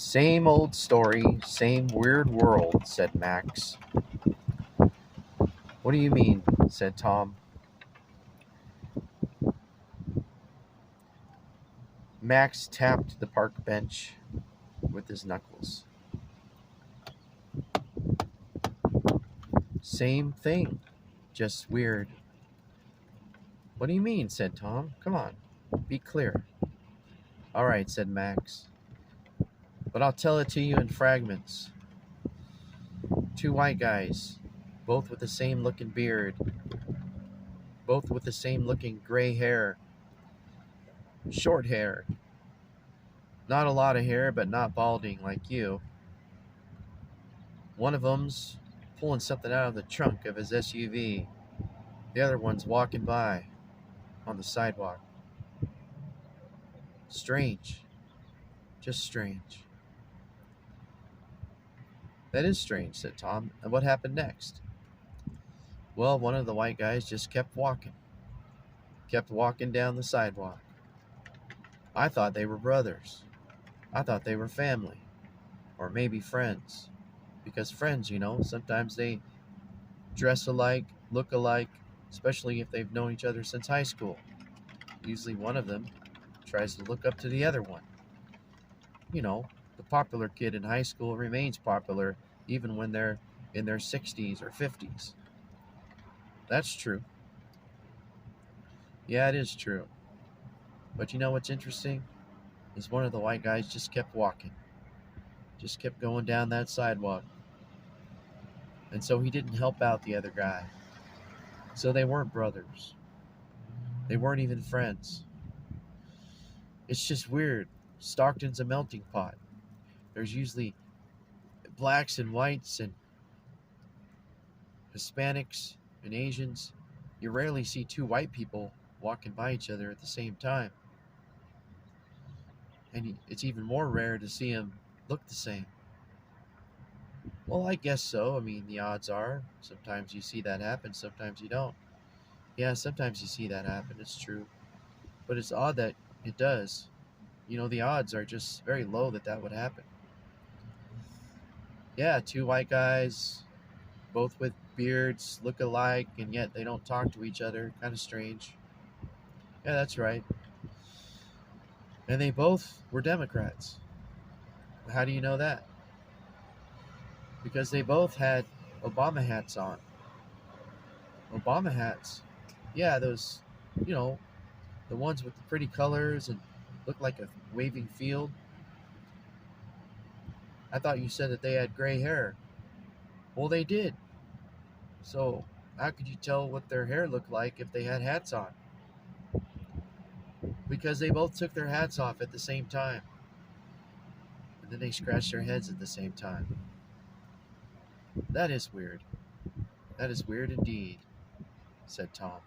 Same old story, same weird world, said Max. What do you mean? Said Tom. Max tapped the park bench with his knuckles. Same thing, just weird. What do you mean? Said Tom. Come on, be clear. All right, said Max. But I'll tell it to you in fragments. Two white guys, both with the same looking beard, both with the same looking gray hair, short hair. Not a lot of hair, but not balding like you. One of them's pulling something out of the trunk of his SUV. The other one's walking by on the sidewalk. Strange. Just strange. That is strange, said Tom. And what happened next? Well, one of the white guys just kept walking down the sidewalk. I thought they were brothers. I thought they were family. Or maybe friends. Because friends, sometimes they dress alike, look alike, especially if they've known each other since high school. Usually one of them tries to look up to the other one. The popular kid in high school remains popular even when they're in their 60s or 50s. That's true. Yeah, it is true. But you know what's interesting? Is one of the white guys just kept walking. Just kept going down that sidewalk. And so he didn't help out the other guy. So they weren't brothers. They weren't even friends. It's just weird. Stockton's a melting pot. There's usually blacks and whites and Hispanics and Asians. You rarely see two white people walking by each other at the same time. And it's even more rare to see them look the same. Well, I guess so. I mean, the odds are. Sometimes you see that happen, sometimes you don't. Yeah, sometimes you see that happen, it's true. But it's odd that it does. The odds are just very low that would happen. Yeah, two white guys, both with beards, look alike, and yet they don't talk to each other. Kind of strange. Yeah, that's right. And they both were Democrats. How do you know that? Because they both had Obama hats on. Obama hats. Yeah, those, the ones with the pretty colors and look like a waving field. I thought you said that they had gray hair. Well, they did. So, how could you tell what their hair looked like if they had hats on? Because they both took their hats off at the same time. And then they scratched their heads at the same time. That is weird. That is weird indeed, said Tom.